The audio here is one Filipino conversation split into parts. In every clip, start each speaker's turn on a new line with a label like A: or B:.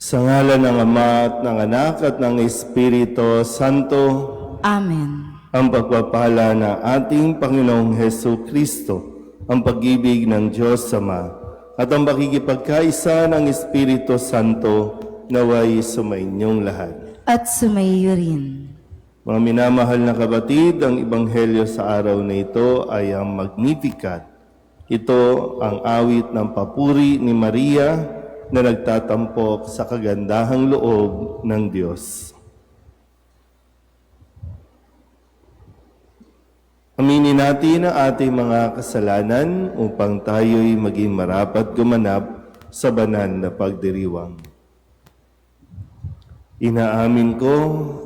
A: Sa ngalan ng Ama at ng Anak at ng Espiritu Santo,
B: Amen.
A: ang pagpapala ng ating Panginoong Hesu Kristo, ang pag-ibig ng Diyos Ama, at ang pakikipagkaisa ng Espiritu Santo naway sumainyong lahat.
B: At sumaiyo rin.
A: Mga minamahal na kapatid, ang Ebanghelyo sa araw na ito ay ang Magnificat. Ito ang awit ng papuri ni Maria na nagtatampok sa kagandahang loob ng Diyos. Aminin natin ang ating mga kasalanan upang tayo'y maging marapat gumanap sa banal na pagdiriwang. Inaamin ko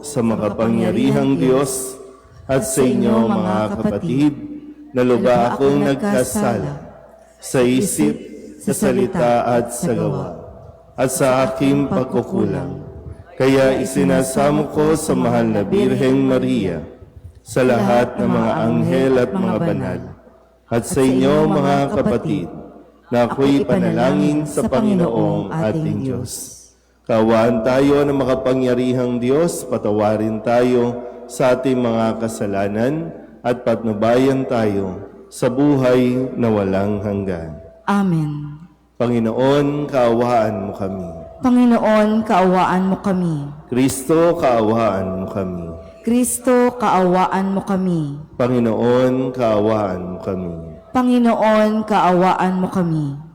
A: sa makapangyarihang Diyos at sa inyo mga kapatid na lubha akong nagkasala sa isip, sa salita at sa gawa, at sa aking pagkukulang. Kaya isinasamo ko sa mahal na Birheng Maria, sa lahat ng mga anghel at mga banal, at sa inyo mga kapatid, na ako'y panalangin sa Panginoong ating Diyos. Kaawaan tayo ng makapangyarihang Diyos, patawarin tayo sa ating mga kasalanan, at patnubayan tayo sa buhay na walang hanggan.
B: Amen.
A: Panginoon, kaawaan mo kami.
B: Panginoon, kaawaan mo kami.
A: Kristo, kaawaan mo kami.
B: Kristo, kaawaan mo kami.
A: Panginoon, kaawaan mo kami.
B: Panginoon, kaawaan mo kami.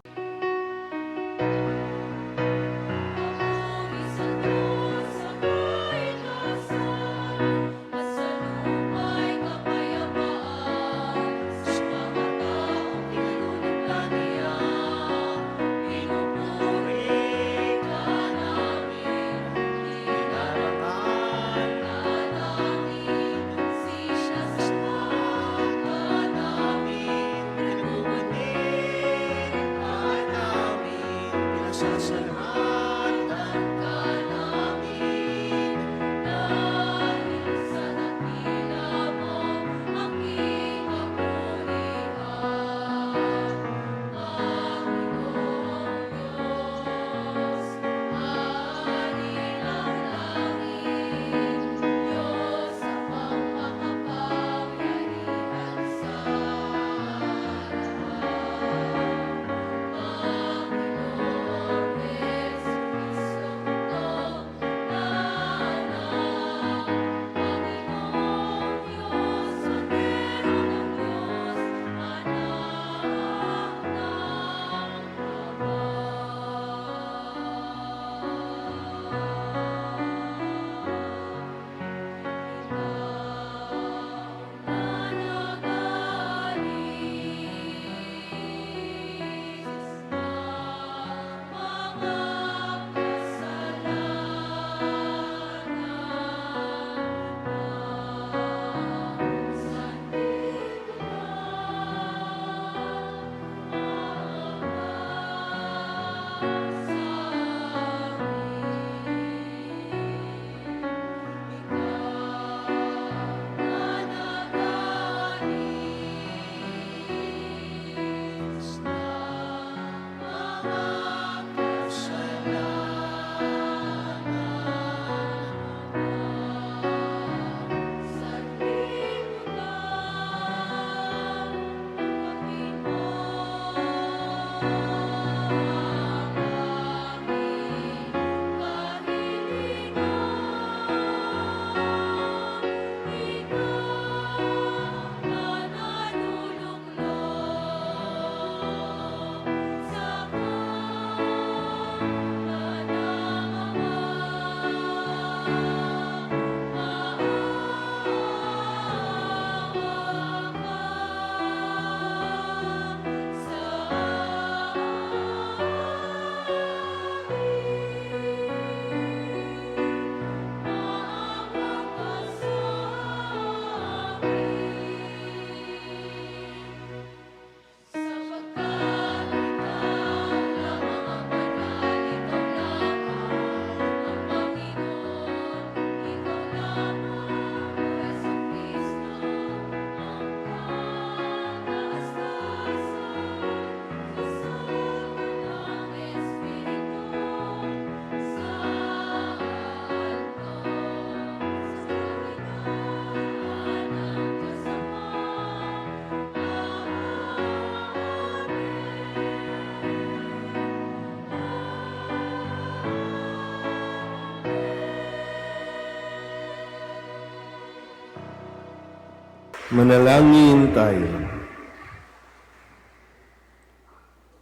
A: Manalangin tayo.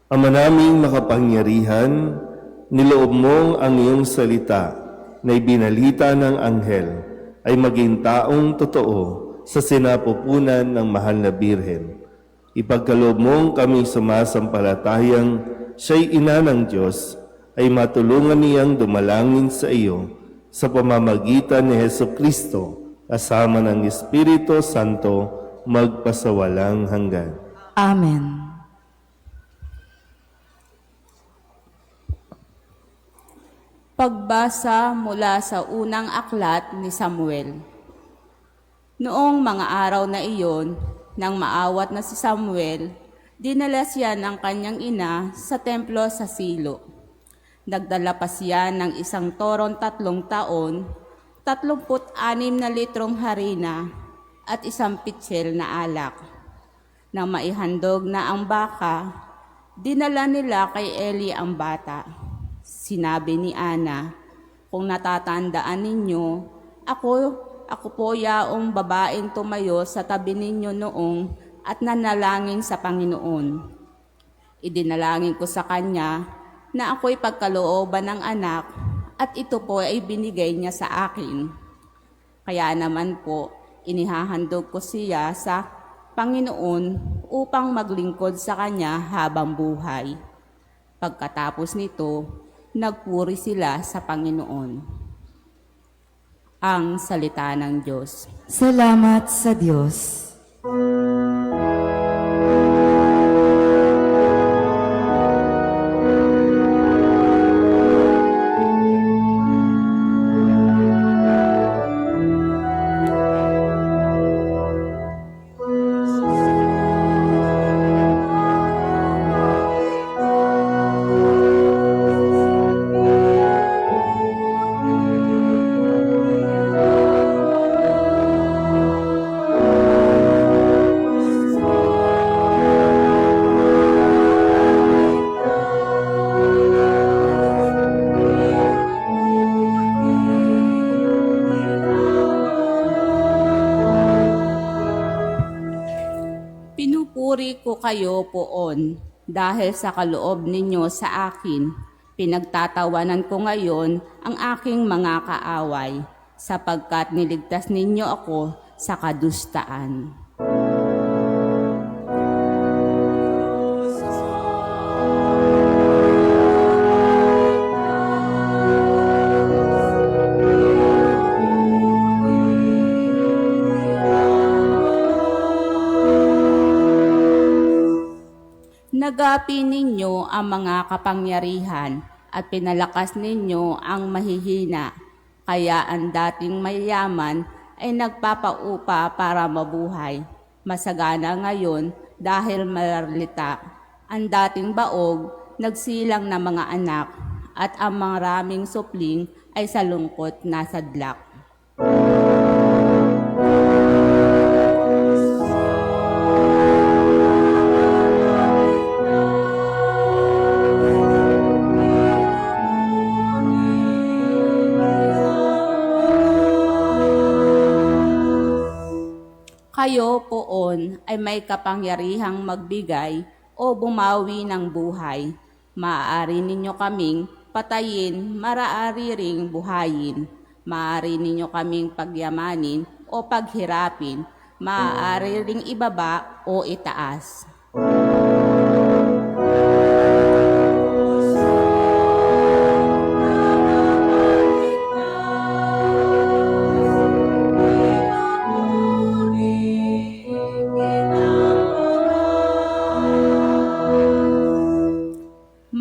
A: Ama naming makapangyarihan, niloob mong ang iyong salita na ibinalita ng anghel ay maging taong totoo sa sinapupunan ng mahal na Birhen. Ipagkaloob mong kami sumasampalatayang siya'y ina ng Diyos, ay matulungan niyang dumalangin sa iyo sa pamamagitan ni Hesukristo, kasama ng Espiritu Santo, magpasawalang hanggan.
B: Amen.
C: Pagbasa mula sa unang aklat ni Samuel. Noong mga araw na iyon, nang maawat na si Samuel, dinala siya ng kanyang ina sa templo sa Silo. Nagdala pa siya ng isang toron 3 taon, 36 na litrong harina, at isang pitsil na alak. Nang maihandog na ang baka, dinala nila kay Eli ang bata. Sinabi ni Ana, "Kung natatandaan ninyo, ako po yaong babaeng tumayo sa tabi ninyo noong at nanalangin sa Panginoon. Idinalangin ko sa kanya na ako'y pagkalooban ng anak at ito po ay binigay niya sa akin. Kaya naman po, inihahandog ko siya sa Panginoon upang maglingkod sa kanya habang buhay." Pagkatapos nito, nagpuri sila sa Panginoon. Ang salita ng Diyos.
B: Salamat sa Diyos.
C: Pinupuri ko kayo poon dahil sa kaloob ninyo sa akin. Pinagtatawanan ko ngayon ang aking mga kaaway sapagkat niligtas ninyo ako sa kadustaan. Nagapi ninyo ang mga kapangyarihan at pinalakas ninyo ang mahihina. Kaya ang dating mayaman ay nagpapaupa para mabuhay. Masagana ngayon dahil malarlita. Ang dating baog, nagsilang na mga anak at ang maraming supling ay sa lungkot na sadlak. Kayo poon ay may kapangyarihang magbigay o bumawi ng buhay. Maaari ninyo kaming patayin, maaari ring buhayin. Maaari ninyo kaming pagyamanin o paghirapin. Maaari ring ibaba o itaas.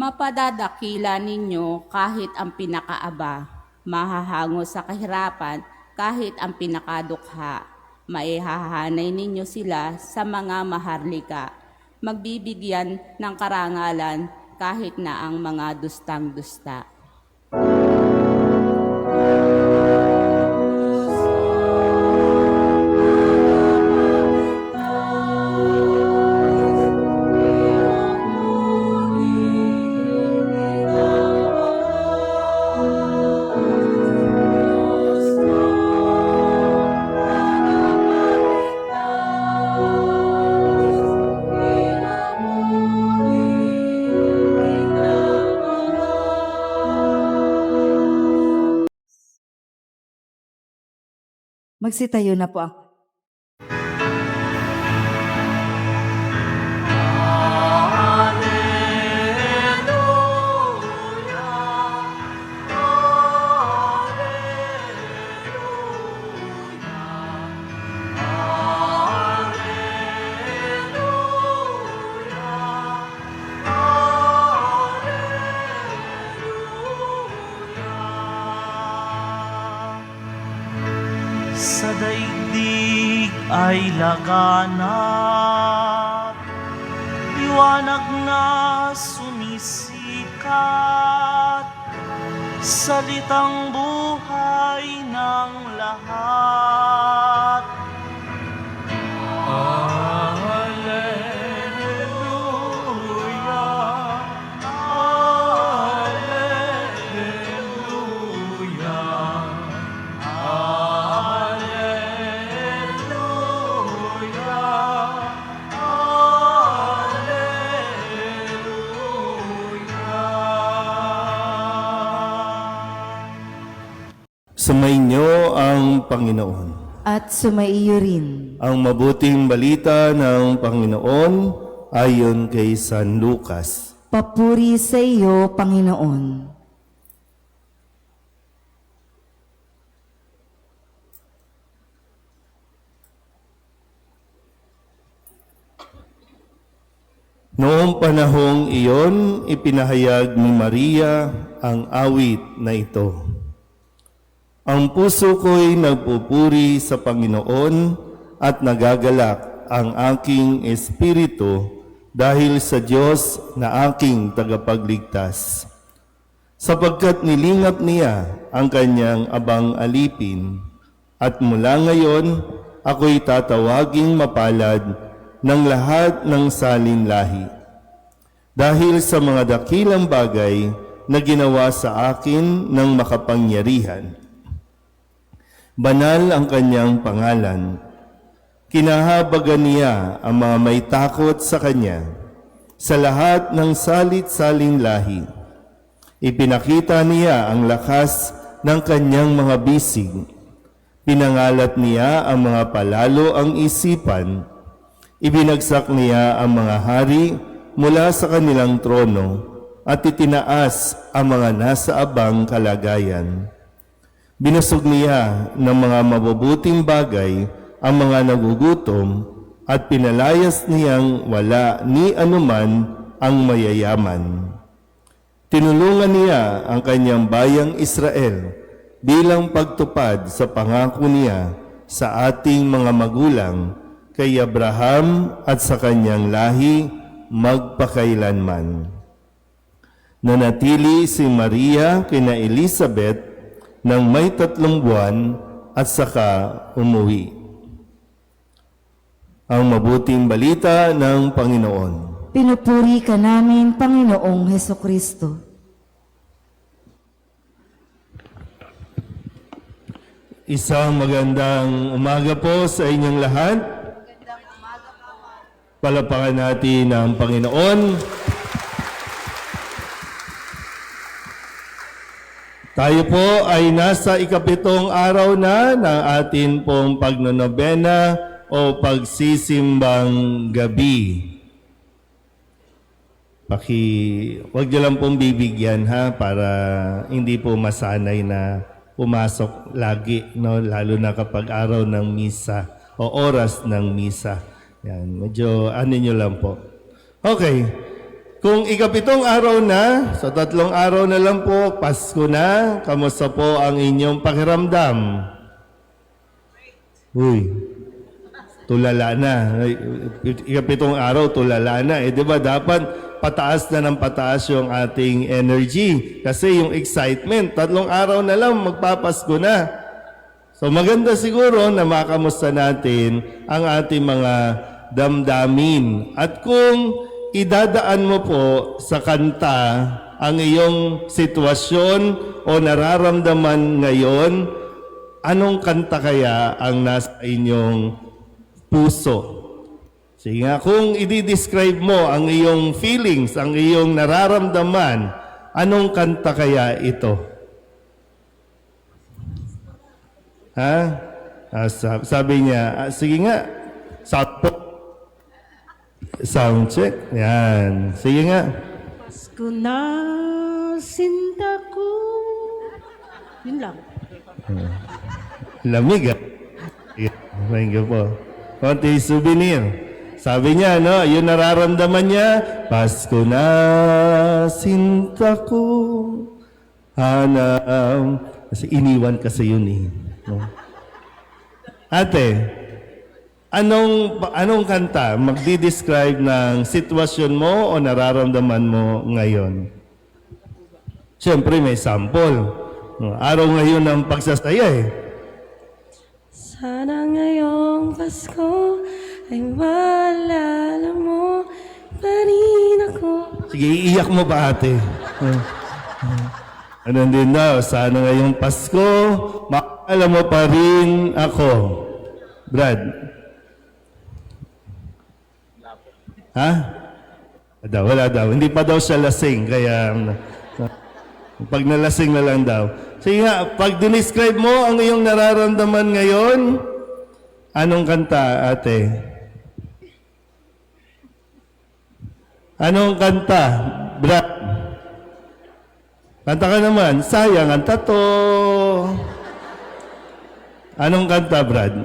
C: Mapadadakila ninyo kahit ang pinakaaba, mahahango sa kahirapan kahit ang pinakadukha. Maihahanay ninyo sila sa mga maharlika, magbibigyan ng karangalan kahit na ang mga dustang-dusta.
B: Magsitayo na po ako.
D: Sa daigdig ay laganap, liwanag na sumisikat, salitang buhay ng lahat. Alleluia, Alleluia.
A: Sumainyo ang Panginoon.
B: At sumaiyo rin.
A: Ang mabuting balita ng Panginoon ayon kay San Lucas.
B: Papuri sa iyo, Panginoon.
A: Noong panahong iyon, ipinahayag ni Maria ang awit na ito. Ang puso ko'y nagpupuri sa Panginoon at nagagalak ang aking espiritu dahil sa Diyos na aking tagapagligtas. Sapagkat nilingap niya ang kanyang abang alipin, at mula ngayon ako'y tatawaging mapalad ng lahat ng salin lahi. Dahil sa mga dakilang bagay na ginawa sa akin ng makapangyarihan. Banal ang kanyang pangalan. Kinahabagan niya ang mga may takot sa kanya sa lahat ng salit-saling lahi. Ipinakita niya ang lakas ng kanyang mga bisig. Pinangalat niya ang mga palalo ang isipan. Ibinagsak niya ang mga hari mula sa kanilang trono at itinaas ang mga nasa abang kalagayan. Binusog niya ng mga mabubuting bagay ang mga nagugutom at pinalayas niyang wala ni anuman ang mayayaman. Tinulungan niya ang kanyang bayang Israel bilang pagtupad sa pangako niya sa ating mga magulang kay Abraham at sa kanyang lahi magpakailanman. Nanatili si Maria kina Elizabeth ng may 3 buwan at saka umuwi. Ang mabuting balita ng Panginoon.
B: Pinupuri ka namin, Panginoong Hesukristo.
A: Isang magandang umaga po sa inyong lahat. Palapakan natin ang Panginoon. Tayo po ay nasa 7th araw na ng atin pong pagnonobena o pagsisimbang gabi. Huwag niyo lang pong bibigyan ha, para hindi po masanay na pumasok lagi, no? Lalo na kapag araw ng misa o oras ng misa. Yan, medyo niyo lang po. Okay. Kung 7th araw na, sa 3 araw na lang po, Pasko na, kamusta po ang inyong pakiramdam? Uy, tulala na. 7th araw, tulala na. Eh, di ba dapat pataas na ng pataas yung ating energy? Kasi yung excitement, 3 araw na lang, magpapasko na. So maganda siguro na makamusta natin ang ating mga damdamin. At kung idadaan mo po sa kanta ang iyong sitwasyon o nararamdaman ngayon, anong kanta kaya ang nasa inyong puso? Sige nga, kung i-describe mo ang iyong feelings, ang iyong nararamdaman, anong kanta kaya ito? Ha? Sabi niya, sige nga, sakto. Sound check. Yan. Sige nga.
E: Pasko na sinta ko. Yun lang.
A: Lamig ah. Thank you po. Konti souvenir. Sabi niya, no, yun nararamdaman niya, Pasko na sinta ko. Hanam. Kasi iniwan kasi yun eh. No? Ate, anong kanta magdi-describe ng sitwasyon mo o nararamdaman mo ngayon? Siyempre may sample. Araw ngayon ng pagsasaya eh.
E: Sana ngayong Pasko ay maalala mo pa rin ako.
A: Sige, iiyak mo ba ate? Ano din daw, sana ngayong Pasko, maalala mo pa rin ako. Brad? Ha? Wala daw. Hindi pa daw siya lasing, kaya pag nalasing na lang daw. Sige nga, pag dinescribe mo ang iyong nararamdaman ngayon, anong kanta, ate? Anong kanta, Brad? Kanta ka naman, sayang ang tato. Anong kanta, Brad?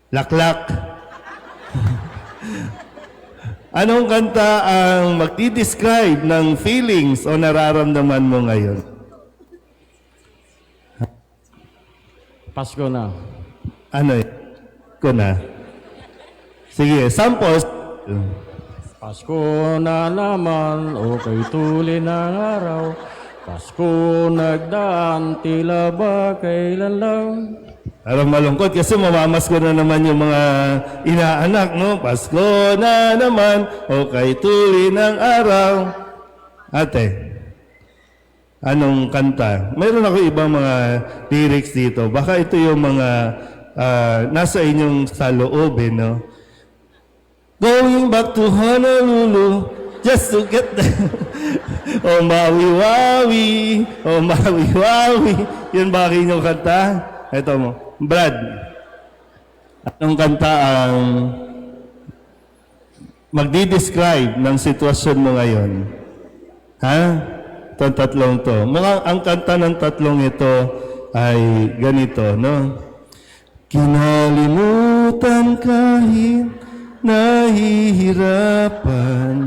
A: Laklak. Anong kanta ang magdi-describe ng feelings o nararamdaman mo ngayon?
F: Pasko na.
A: Ano yun? Ko na. Sige, samples.
F: Pasko na naman, okay tuloy ng araw. Pasko nagdaan, tila ba kailan lang?
A: Parang malungkot kasi mamamas ko na naman yung mga inaanak, no? Pasko na naman, okay tuloy ng araw. Ate, anong kanta? Mayroon ako ibang mga lyrics dito. Baka ito yung mga nasa inyong saloobin, no? Going back to Honolulu just to get there. Oh, Maui-Wawi. Oh, Maui-Wawi. Yun ba ang inyong kanta? Ito mo. Brad, anong kanta ang magdi-describe ng sitwasyon mo ngayon? Ha? Itong tatlong to. Mukhang ang kanta ng tatlong ito ay ganito, no? Kinalimutan kahit nahihirapan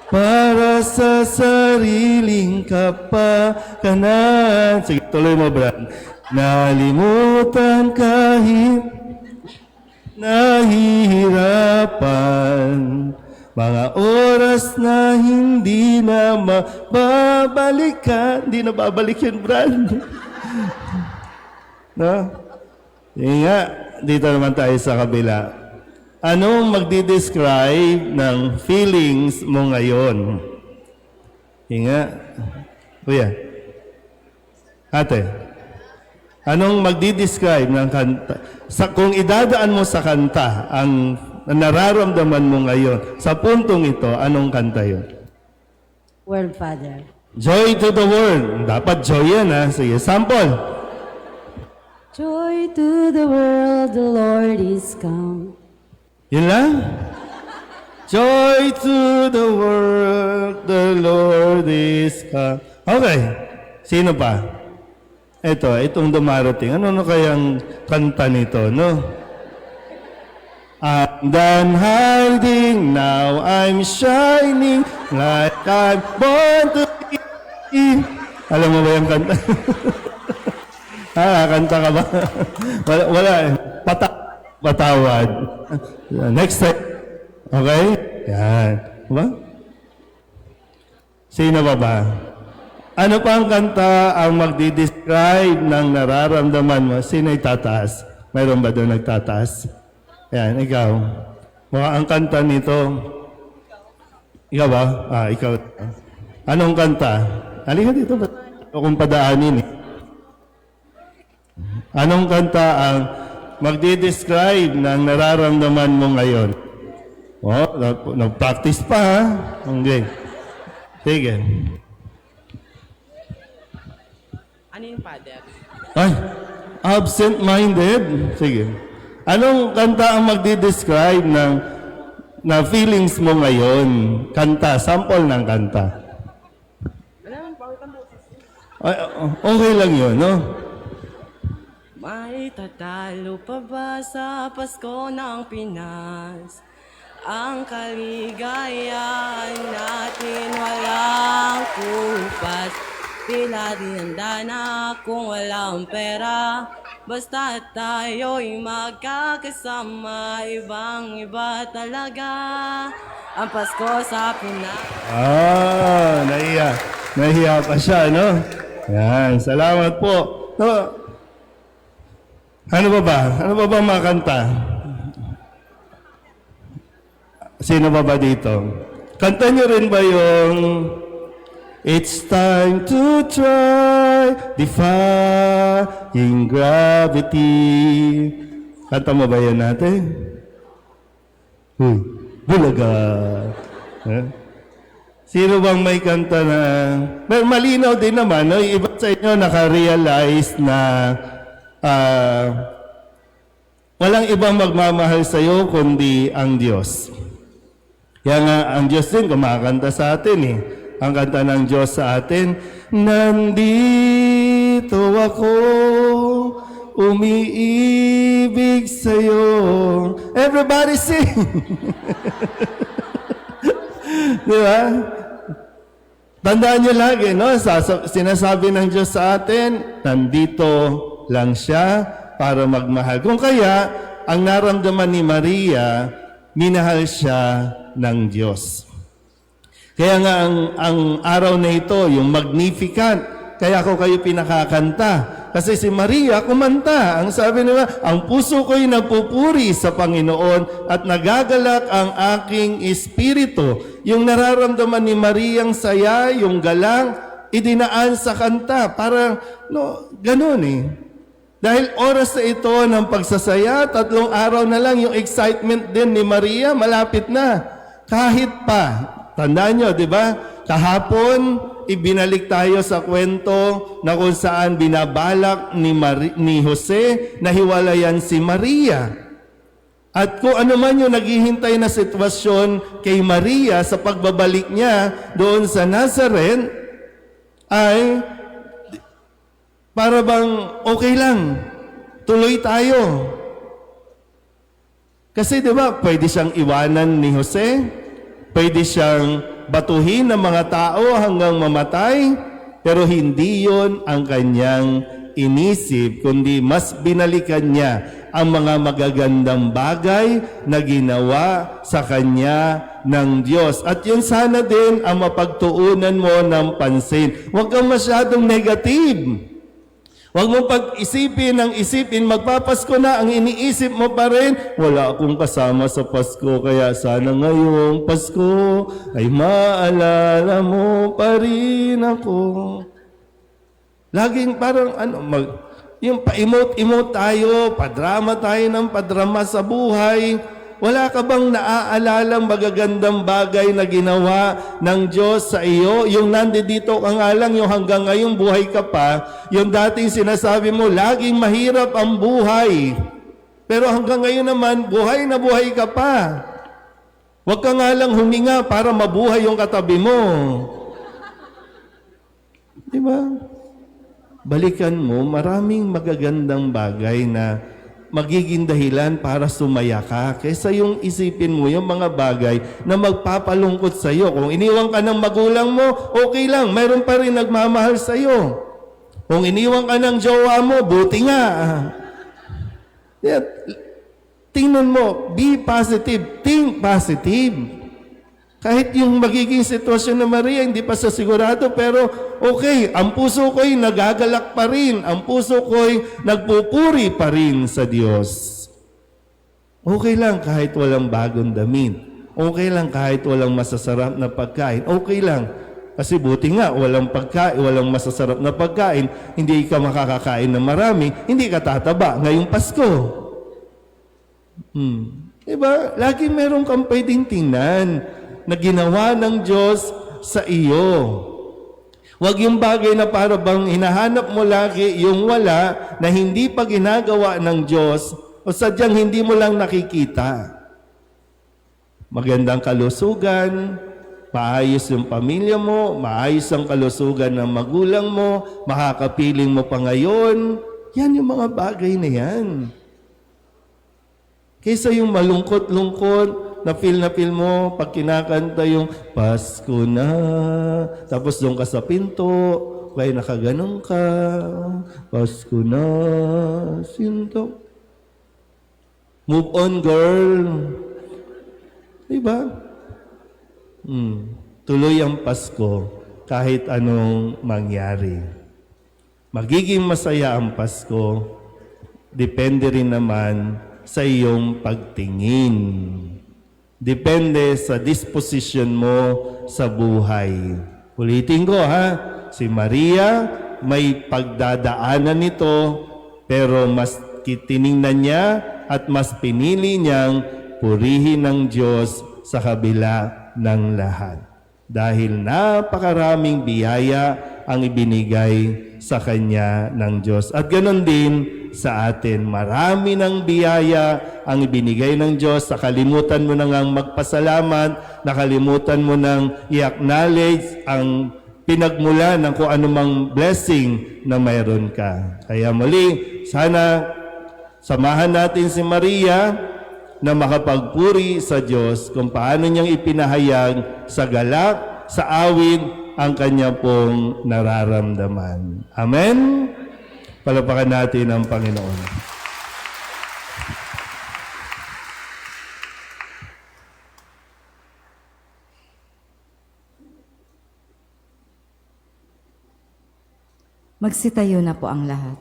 A: para sa sariling kapakanan. Sige, tuloy mo, Brad. Nalimutan kahit nahihirapan, mga oras na hindi na mababalikan. Hindi na babalik yun, Brad. No? Sige nga, dito naman tayo sa kabila. Anong magdi-describe ng feelings mo ngayon? Hinga. Kuya. Ate. Anong magdi-describe ng kanta? Kung idadaan mo sa kanta ang nararamdaman mo ngayon, sa puntong ito, anong kanta yun?
E: World Father.
A: Joy to the world. Dapat joy yan, ha? Sige, sample.
E: Joy to the world, the Lord is come.
A: Yun lang? Joy to the world, the Lord is come. Okay. Sino pa? Itong dumarating. Ano kayang kanta nito, no? I'm done hiding, now I'm shining like I'm born to be. Alam mo ba yung kanta? Kanta ka ba? wala eh. Patawad. Next time. Okay? Yan. Diba? Sino ba? Ano pa ang kanta ang magdi-describe ng nararamdaman mo? Sino itataas? Mayroon ba doon nagtataas? Yan, ikaw. Mukha ang kanta nito. Ikaw ba? Ikaw. Anong kanta? Halika dito ba? Kung padaanin eh. Anong kanta ang magdi-describe ng nararamdaman mo ngayon? Oh, nag-practice pa ha? Okay. Sige.
G: Ano yung father?
A: Ay, Absent-minded? Sige. Anong kanta ang magdi-describe na feelings mo ngayon? Kanta, sample ng kanta. Ay, okay lang yun, no?
G: May tatalo pa ba sa Pasko ng Pinas? Ang kaligayahan natin walang kupas. Tila di handa na kung walang pera. Basta tayo'y magkakasama. Ibang-iba talaga ang Pasko sa Pinas.
A: Nahiya pa siya, no? Yan, salamat po. No, ano ba ba mga kanta? Sino ba dito? Kanta niyo rin ba yung It's time to try defying gravity. Kanta mo ba yan natin? Bulaga. Sino bang may kanta na... Malinaw din naman, no? Iba sa inyo naka-realize na walang ibang magmamahal sa iyo kundi ang Diyos. Kaya nga, ang Diyos din kumakanta sa atin eh. Ang kanta ng Diyos sa atin, nandito ako, umiibig sa'yo. Everybody sing! Di ba? Tandaan niyo lagi, no? Sinasabi ng Diyos sa atin, nandito lang siya para magmahal. Kung kaya, ang naramdaman ni Maria, minahal siya ng Diyos. Kaya nga ang araw na ito, yung Magnificat, kaya ako kayo pinakakanta. Kasi si Maria kumanta. Ang sabi niya, ang puso ko'y nagpupuri sa Panginoon at nagagalak ang aking espiritu. Yung nararamdaman ni Maria ang saya, yung galang, idinaan sa kanta. Parang, no, ganun eh. Dahil oras na ito ng pagsasaya, 3 araw na lang yung excitement din ni Maria, malapit na. Kahit pa, tandaan nyo, di ba? Kahapon, ibinalik tayo sa kwento na kung saan binabalak ni Jose na hiwalayan si Maria. At kung ano man yung naghihintay na sitwasyon kay Maria sa pagbabalik niya doon sa Nazareth, ay para bang okay lang, tuloy tayo. Kasi di ba, pwede siyang iwanan ni Jose, pwede siyang batuhin ng mga tao hanggang mamatay, pero hindi yon ang kanyang inisip, kundi mas binalikan niya ang mga magagandang bagay na ginawa sa kanya ng Diyos. At yun sana din ang mapagtuunan mo ng pansin. Huwag kang masyadong negative. Huwag mong pag-isipin ng isipin, magpapasko na, ang iniisip mo pa rin, wala akong kasama sa Pasko, kaya sana ngayong Pasko ay maalala mo pa rin ako. Laging parang yung pa-emote tayo, padrama tayo ng padrama sa buhay. Wala ka bang naaalala magagandang bagay na ginawa ng Diyos sa iyo? Yung nandito ka nga lang, yung hanggang ngayon buhay ka pa, yung dating sinasabi mo, laging mahirap ang buhay. Pero hanggang ngayon naman, buhay na buhay ka pa. Huwag ka nga lang huminga para mabuhay yung katabi mo. Di ba? Balikan mo, maraming magagandang bagay na magiging dahilan para sumaya ka kaysa yung isipin mo yung mga bagay na magpapalungkot sa iyo. Kung iniwan ka ng magulang mo, okay lang, mayroon pa rin nagmamahal sa iyo. Kung iniwan ka ng jowa mo, buti nga. Tingnan mo, be positive, think positive. Kahit yung magiging sitwasyon ng Maria, hindi pa sa sigurado, pero okay, ang puso ko'y nagagalak pa rin. Ang puso ko'y nagpupuri pa rin sa Diyos. Okay lang kahit walang bagong damit. Okay lang kahit walang masasarap na pagkain. Okay lang. Kasi buti nga, walang pagkain, walang masasarap na pagkain, hindi ka makakakain ng marami, hindi ka tataba ngayong Pasko. Diba? Lagi meron kang pwedeng tingnan na ginawa ng Diyos sa iyo. Huwag yung bagay na para bang hinahanap mo lagi yung wala na hindi pa ginagawa ng Diyos o sadyang hindi mo lang nakikita. Magandang kalusugan, maayos yung pamilya mo, maayos ang kalusugan ng magulang mo, makakapiling mo pa ngayon. Yan yung mga bagay na yan. Kaysa yung malungkot-lungkot, na feel mo pag kinakanta yung Pasko na, tapos doon ka sa pinto, kaya nakaganon ka, Pasko na, sinto. Move on, girl. Diba? Tuloy ang Pasko kahit anong mangyari. Magiging masaya ang Pasko, depende rin naman sa iyong pagtingin. Depende sa disposition mo sa buhay. Ulitin ko ha, si Maria may pagdadaanan nito, pero mas tiningnan niya at mas pinili niyang purihin ng Diyos sa kabila ng lahat. Dahil napakaraming biyaya ang ibinigay sa Kanya ng Diyos. At ganoon din sa atin. Marami ng biyaya ang ibinigay ng Diyos. Nakalimutan mo na ngang magpasalamat, nakalimutan mo nang i-acknowledge ang pinagmula ng kung anumang blessing na mayroon ka. Kaya muli, sana samahan natin si Maria na makapagpuri sa Diyos kung paano niyang ipinahayag sa galak, sa awit, ang kanya pong nararamdaman. Amen? Palapakan natin ang Panginoon.
B: Magsitayo na po ang lahat.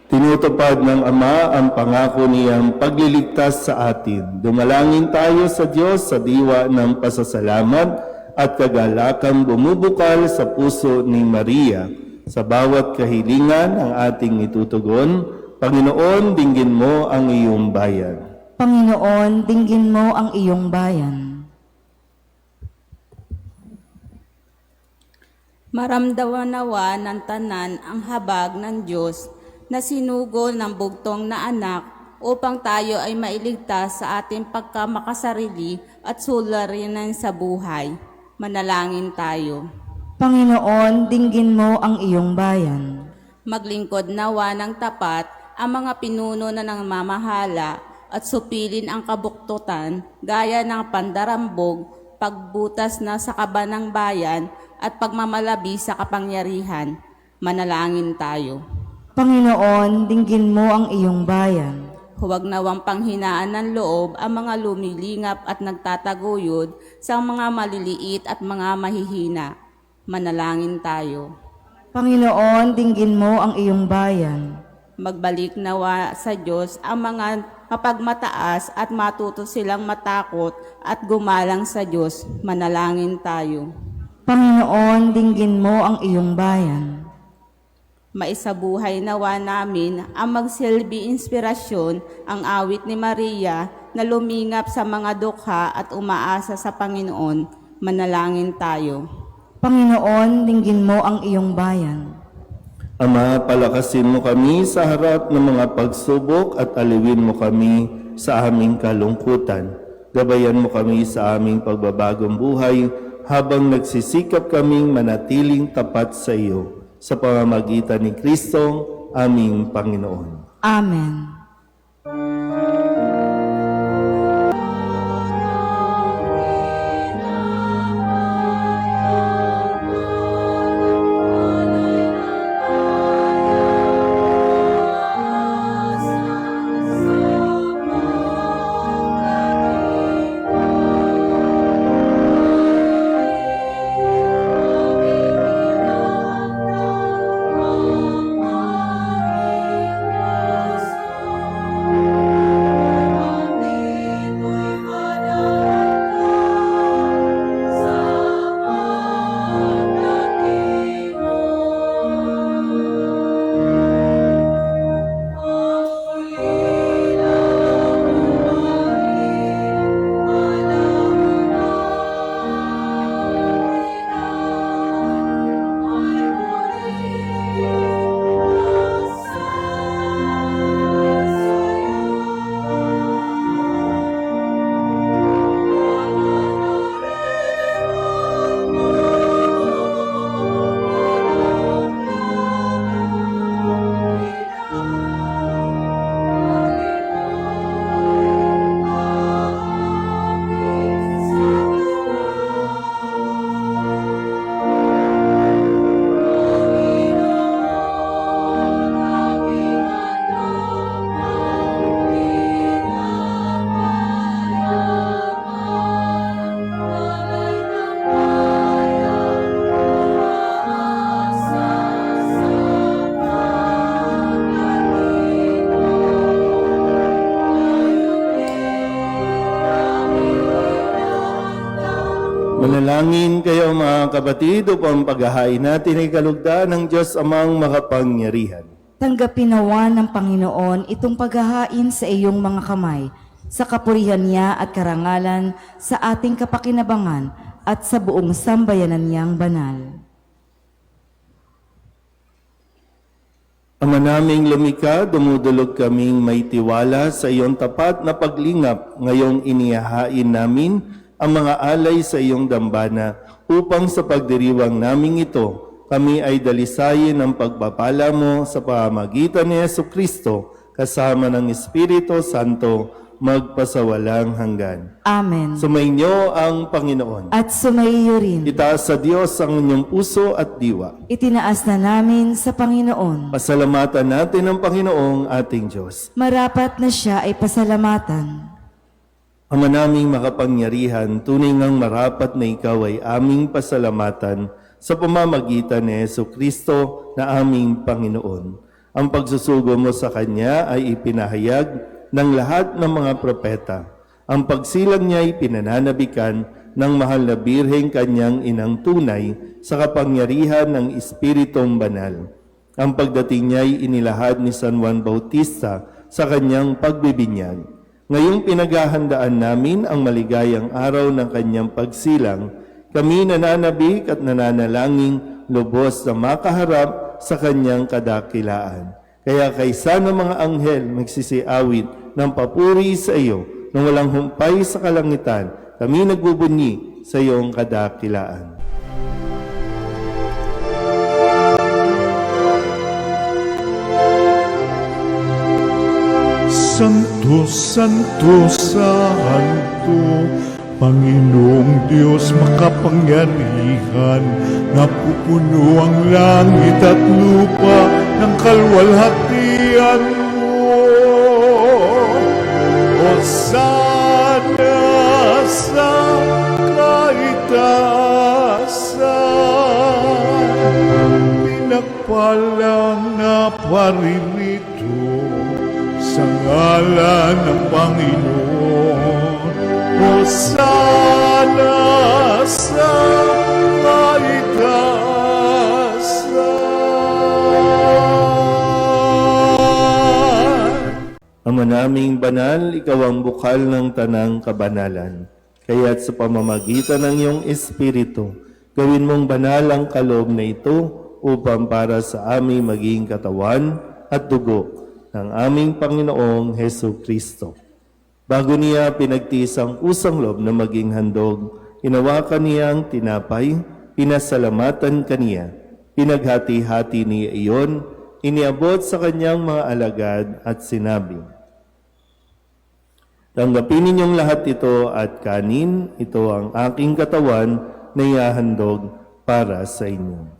A: Tinutupad ng Ama ang pangako niyang pagliligtas sa atin. Dumalangin tayo sa Diyos sa diwa ng pasasalamat at kagalakang bumubukal sa puso ni Maria. Sa bawat kahilingan ang ating itutugon, Panginoon, dinggin mo ang iyong bayan.
B: Panginoon, dinggin mo ang iyong bayan.
C: Maramdaman nawa ng tanan ang habag ng Diyos na sinugol ng bugtong na anak upang tayo ay mailigtas sa ating pagkamakasarili at suliranin sa buhay. Manalangin tayo.
B: Panginoon, dinggin mo ang iyong bayan.
C: Maglingkod nawa ng tapat ang mga pinuno na nangmamahala at supilin ang kabuktutan gaya ng pandarambog, pagbutas na sa kaba ng bayan at pagmamalabi sa kapangyarihan. Manalangin tayo.
B: Panginoon, dinggin mo ang iyong bayan.
C: Huwag nawang panghinaan ng loob ang mga lumilingap at nagtataguyod sa mga maliliit at mga mahihina. Manalangin tayo.
B: Panginoon, dinggin mo ang iyong bayan.
C: Magbalik nawa sa Diyos ang mga mapagmataas at matuto silang matakot at gumalang sa Diyos. Manalangin tayo.
B: Panginoon, dinggin mo ang iyong bayan.
C: Maisabuhay nawa namin ang magsilbi inspirasyon ang awit ni Maria na lumingap sa mga dukha at umaasa sa Panginoon. Manalangin tayo.
B: Panginoon, dinggin mo ang iyong bayan.
A: Ama, palakasin mo kami sa harap ng mga pagsubok at aliwin mo kami sa aming kalungkutan. Gabayan mo kami sa aming pagbabagong buhay habang nagsisikap kaming manatiling tapat sa iyo. Sa pamamagitan ni Kristo, aming Panginoon.
B: Amen.
A: Manalangin kayo mga kapatid upang paghahain natin ay kalugdan ng Diyos amang makapangyarihan.
B: Tanggapin nawa ng Panginoon itong paghahain sa iyong mga kamay, sa kapurihan niya at karangalan, sa ating kapakinabangan at sa buong sambayanan niyang banal.
A: Ama naming lumikha, dumudulog kaming may tiwala sa iyong tapat na paglingap ngayong inihahain namin ang mga alay sa iyong dambana upang sa pagdiriwang naming ito, kami ay dalisayin ng pagpapala mo sa pamamagitan ni Jesucristo kasama ng Espiritu Santo magpasawalang hanggan.
B: Amen.
A: Sumainyo ang Panginoon.
B: At sumaiyo rin.
A: Itaas sa Diyos ang inyong puso at diwa.
B: Itinaas na namin sa Panginoon.
A: Pasalamatan natin ang Panginoong ating Diyos.
B: Marapat na siya ay pasalamatan.
A: Ama naming makapangyarihan, tunay ngang marapat na ikaw ay aming pasalamatan sa pamamagitan ni Jesucristo na aming Panginoon. Ang pagsusugo mo sa Kanya ay ipinahayag ng lahat ng mga propeta. Ang pagsilang niya ay pinananabikan ng mahal na Birheng Kanyang inang tunay sa kapangyarihan ng Espiritong Banal. Ang pagdating niya ay inilahad ni San Juan Bautista sa kanyang pagbibinyag. Ngayong pinaghahandaan namin ang maligayang araw ng kanyang pagsilang, kami nananabik at nananalangin lubos na makaharap sa kanyang kadakilaan. Kaya kaysa ng mga anghel magsisiawit ng papuri sa iyo nang walang humpay sa kalangitan, kami nagbubunyi sa iyong kadakilaan.
H: Santo, Santo, Santo, Panginoong Diyos makapangyarihan, napupuno ang langit at lupa ng kalwalhatian mo. Hosana sa kaitaasan, pinagpalang na paririto sa ngalan ng Panginoon. Hosana sa kaitaasan.
A: Ama naming banal, ikaw ang bukal ng tanang kabanalan. Kaya't sa pamamagitan ng iyong Espiritu, gawin mong banal ang kaloob na ito upang para sa aming maging katawan at dugo ng aming Panginoong Hesu Kristo. Bago niya pinagtiis ang usang loob na maging handog, hinawakan niya ang tinapay, pinasalamatan kaniya, pinaghati-hati niya iyon, iniabot sa kanyang mga alagad at sinabi, "Tanggapin ninyong lahat ito at kanin, ito ang aking katawan na ihahandog para sa inyo."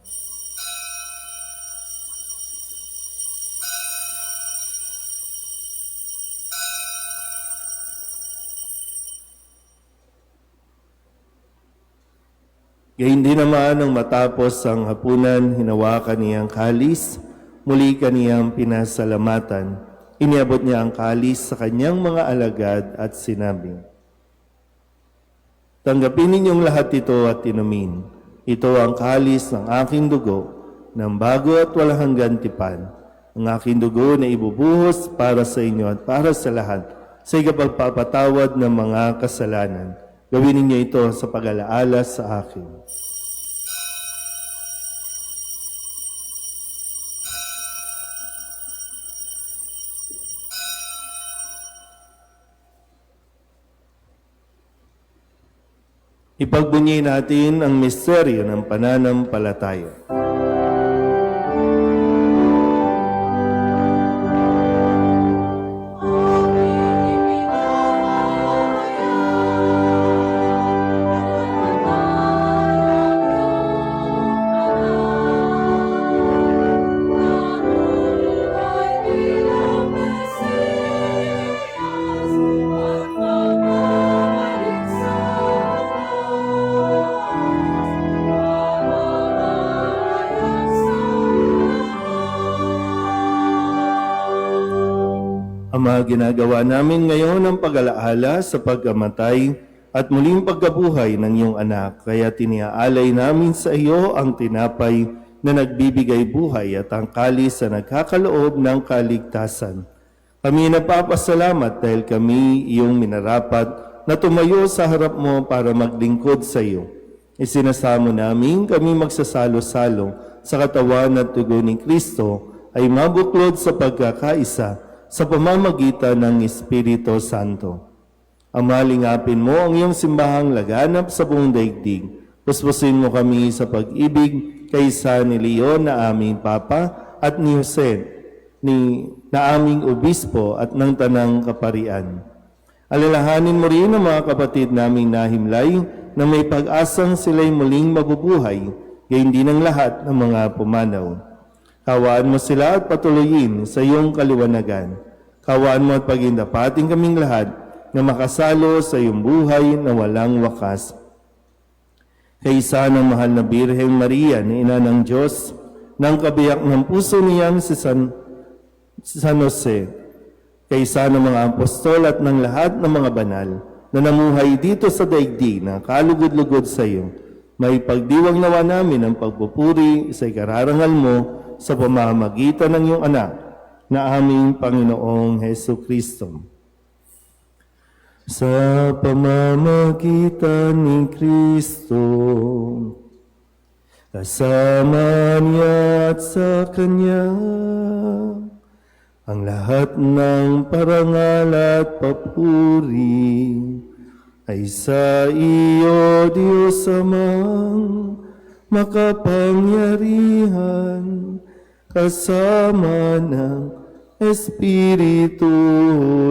A: Gayun din naman nang matapos ang hapunan, hinawakan niya ang kalis, muli kaniyang pinasalamatan. Iniabot niya ang kalis sa kanyang mga alagad at sinabi, "Tanggapin ninyong lahat ito at inumin. Ito ang kalis ng aking dugo, ng bago at walang hanggan tipan. Ang aking dugo na ibubuhos para sa inyo at para sa lahat, sa ikapagpapatawad ng mga kasalanan. Gawin ninyo ito sa pag-alaala sa akin." Ipagbunyi natin ang misteryo ng pananampalataya. Ama, ginagawa namin ngayon ang pag-alaala sa pagkamatay at muling pagkabuhay ng iyong anak. Kaya tiniaalay namin sa iyo ang tinapay na nagbibigay buhay at ang kalis na nagkakaloob ng kaligtasan. Kami nagpapasalamat dahil kami iyong minarapat na tumayo sa harap mo para maglingkod sa iyo. Isinasamo namin kami magsasalo-salo sa katawan at dugo ni Kristo ay mabuklod sa pagkakaisa sa pamamagitan ng Espiritu Santo. Amalingapin mo ang iyong simbahang laganap sa buong daigdig. Puspusin mo kami sa pag-ibig kaysa ni Leon na aming Papa at ni Jose na aming Obispo at ng Tanang Kaparian. Alalahanin mo rin ang mga kapatid naming nahimlay na may pag-asang sila'y muling mabubuhay, gayon din ang lahat ng mga pumanaw. Kawaan mo sila at patuloyin sa iyong kaliwanagan. Kawaan mo at pagindapating kaming lahat na makasalo sa iyong buhay na walang wakas. Kaysa ng mahal na Birheng Maria na ina ng Diyos, ng kabiyak ng puso niyang si San Jose, kaysa ng mga apostol at ng lahat ng mga banal na namuhay dito sa daigdig na kalugod-lugod sa iyo, may pagdiwang nawa namin ang pagpupuri sa ikararangal mo sa pamamagitan ng iyong anak na aming Panginoong Hesu Kristo. Sa pamamagitan ni Kristo, kasama niya at sa Kanya, ang lahat ng parangal at papuri ay sa iyo, Diyos Amang makapangyarihan, kasama ng Espiritu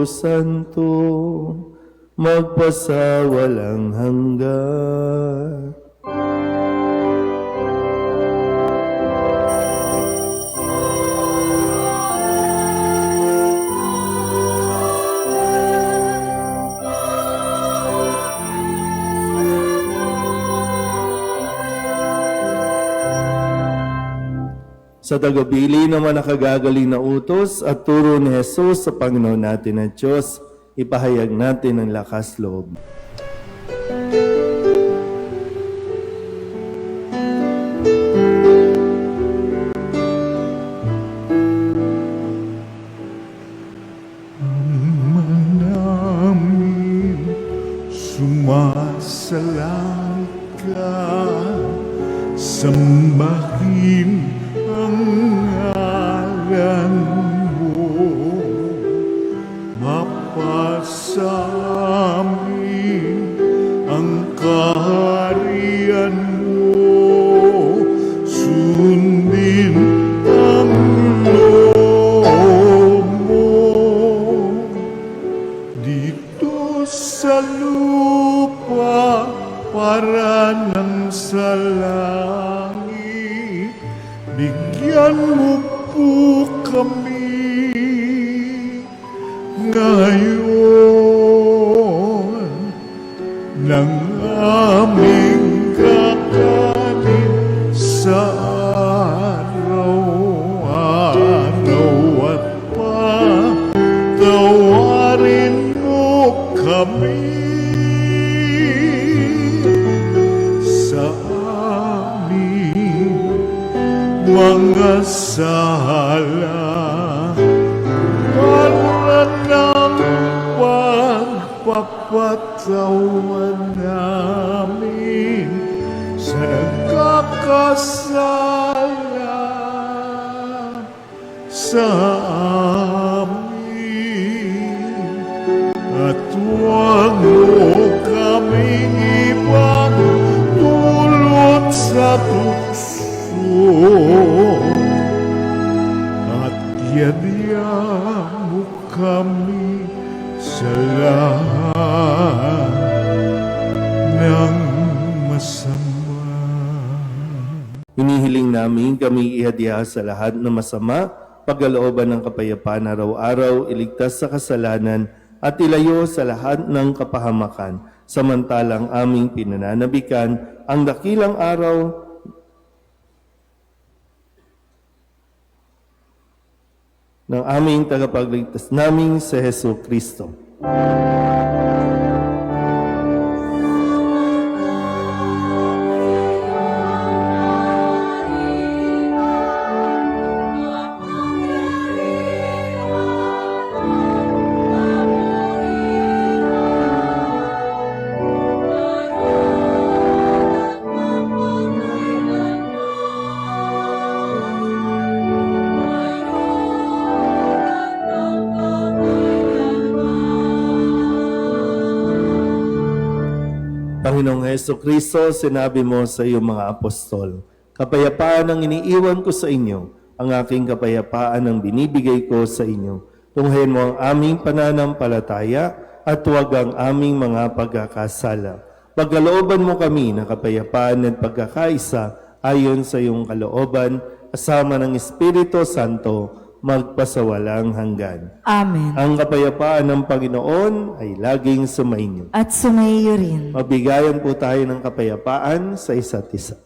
A: Santo, magpasawalang hanggan. Sa tagabili naman nakagagaling na utos at turo ni Jesus sa Panginoon natin at Diyos, ipahayag natin ang lakas loob.
H: namin sumasalang ka, sambahin ang ngalan mo, mapasamin ang kaharian mo, sundin ang loob mo dito sa lupa para nang sa langit. Bigyan mo po kami ngayon ng aming kakanin sa araw-araw, at patawarin mo kami sa aming mga sala, para ng pagpapatawan namin sa nagkakasala sa amin, at huwag mo kaming ipagdulot sa tukso, at yadya mo kami sa lahat ng masama.
A: Hinihiling namin kami ihadya sa lahat ng masama, pagkalooban ng kapayapaan araw-araw, iligtas sa kasalanan, at ilayo sa lahat ng kapahamakan, samantalang aming pinananabikan ang dakilang araw ng aming tagapagligtas naming si Hesu Kristo. Ginoong Heso Kristo, sinabi mo sa iyong mga apostol, kapayapaan ang iniiwan ko sa inyo, ang aking kapayapaan ang binibigay ko sa inyo. Tunghayin mo ang aming pananampalataya at huwag ang aming mga pagkakasala. Pagkalooban mo kami na kapayapaan at pagkakaisa ayon sa iyong kalooban, kasama ng Espiritu Santo, magpasawalang hanggan.
B: Amen.
A: Ang kapayapaan ng Panginoon ay laging sumainyo.
B: At sumaiyo rin.
A: Mabigayan po tayo ng kapayapaan sa isa't isa.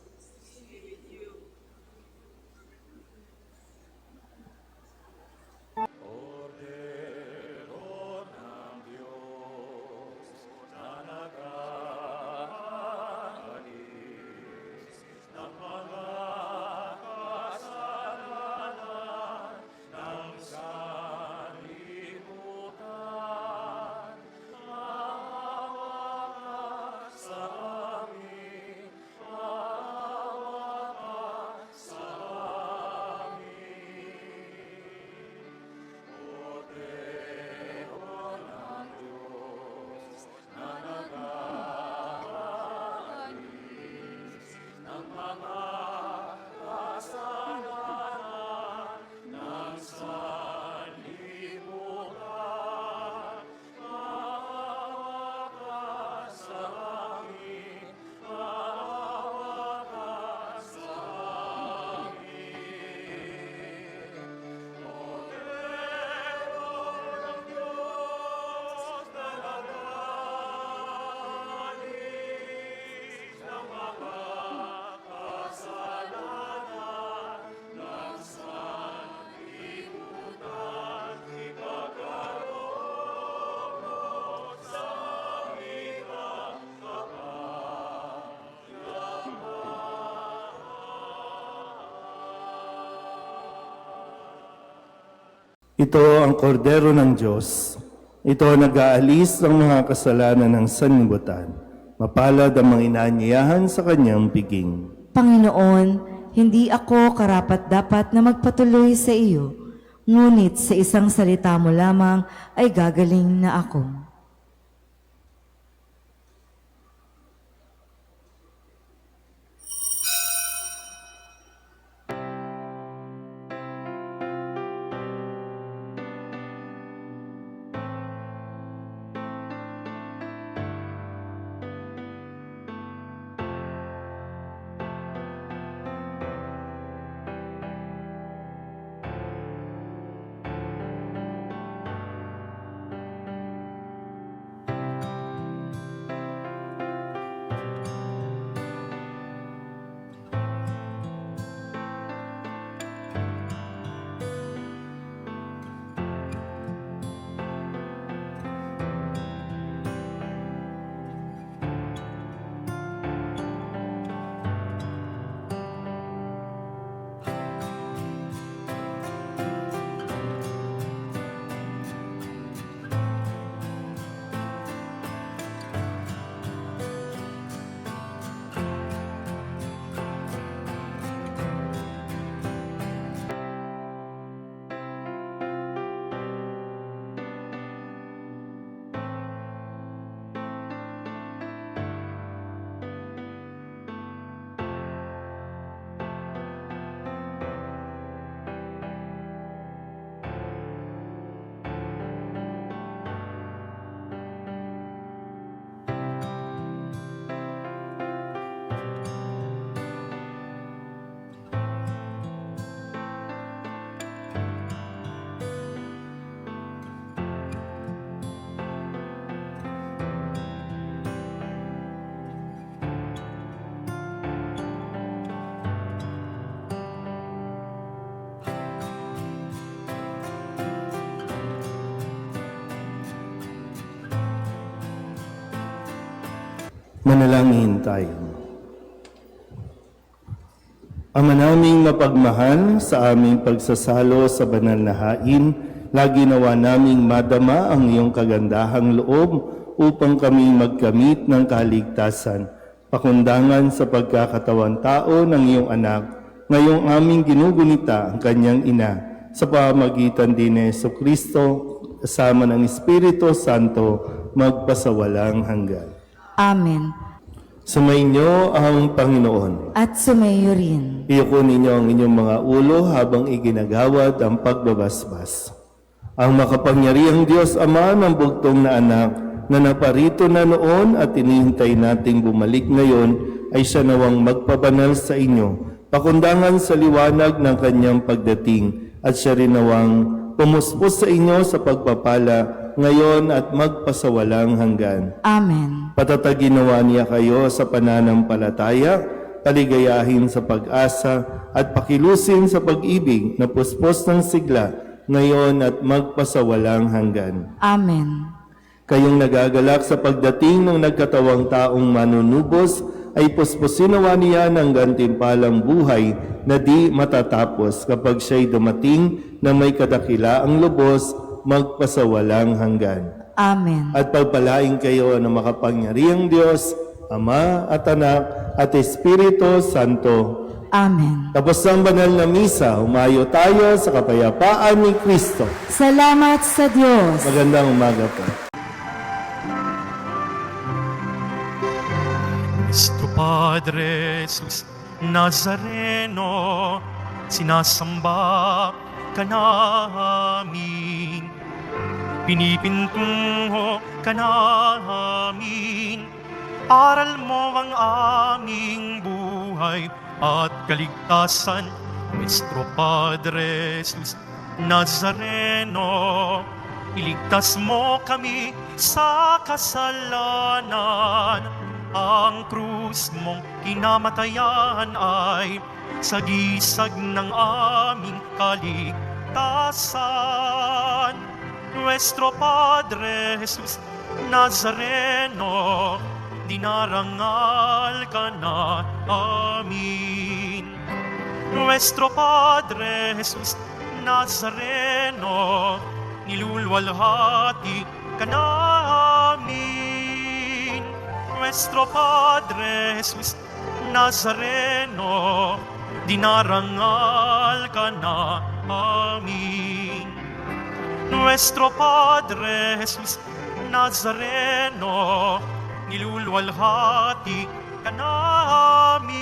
A: Ito ang kordero ng Diyos. Ito ang nag-aalis ng mga kasalanan ng sanlibutan. Mapalad ang mga inaanyayahan sa kanyang piging.
B: Panginoon, hindi ako karapat-dapat na magpatuloy sa iyo, ngunit sa isang salita mo lamang ay gagaling na ako.
A: Manalangin tayo. Ama naming mapagmahal, sa aming pagsasalo sa banal na hain, lagi nawa naming madama ang iyong kagandahang loob upang kami magkamit ng kaligtasan, pakundangan sa pagkakatawan tao ng iyong anak, ngayong aming ginugunita ang kanyang ina, sa pamamagitan din ni Jesucristo, kasama ng Espiritu Santo, magpasawalang hanggan.
B: Amen.
A: Sumainyo ang Panginoon.
B: At sumayo rin.
A: Iyuko ninyo ang inyong mga ulo habang iginagawad ang pagbabasbas. Ang makapangyarihang Diyos Ama ng bugtong na anak na naparito na noon at inihintay nating bumalik ngayon ay siya nawang magpabanal sa inyo, pakundangan sa liwanag ng kanyang pagdating at siya rin nawang pumuspos sa inyo sa pagpapala ngayon at magpasawalang hanggan.
B: Amen.
A: Patatagin nawa niya kayo sa pananampalataya, paligayahin sa pag-asa, at pakilusin sa pag-ibig na puspos ng sigla, ngayon at magpasawalang hanggan.
B: Amen.
A: Kayong nagagalak sa pagdating ng nagkatawang taong manunubos, ay puspusin nawa niya ng gantimpalang buhay na di matatapos kapag siya'y dumating na may kadakilaang lubos, magpasawalang hanggan.
B: Amen.
A: At pagpalain kayo ng makapangyarihang Diyos, Ama at Anak at Espiritu Santo.
B: Amen.
A: Tapos ang banal na misa, humayo tayo sa kapayapaan ni Kristo.
B: Salamat sa Diyos.
A: Magandang umaga po.
D: Nuestro Padre Jesus Nazareno, sinasamba ka namin, pinipintungo ka namin, aral mo ang aming buhay at kaligtasan. Nuestro Padre Jesus Nazareno, iligtas mo kami sa kasalanan. Ang krus mong kinamatayan ay sagisag ng aming kaligtasan. Nuestro Padre Jesus Nazareno, dinarangal ka na amin. Nuestro Padre Jesus Nazareno, nilulwalhati ka na amin. Nuestro Padre Jesus Nazareno, dinarangal ka na amin. Nuestro Padre Jesus Nazareno, nilulwalhati ka na amin.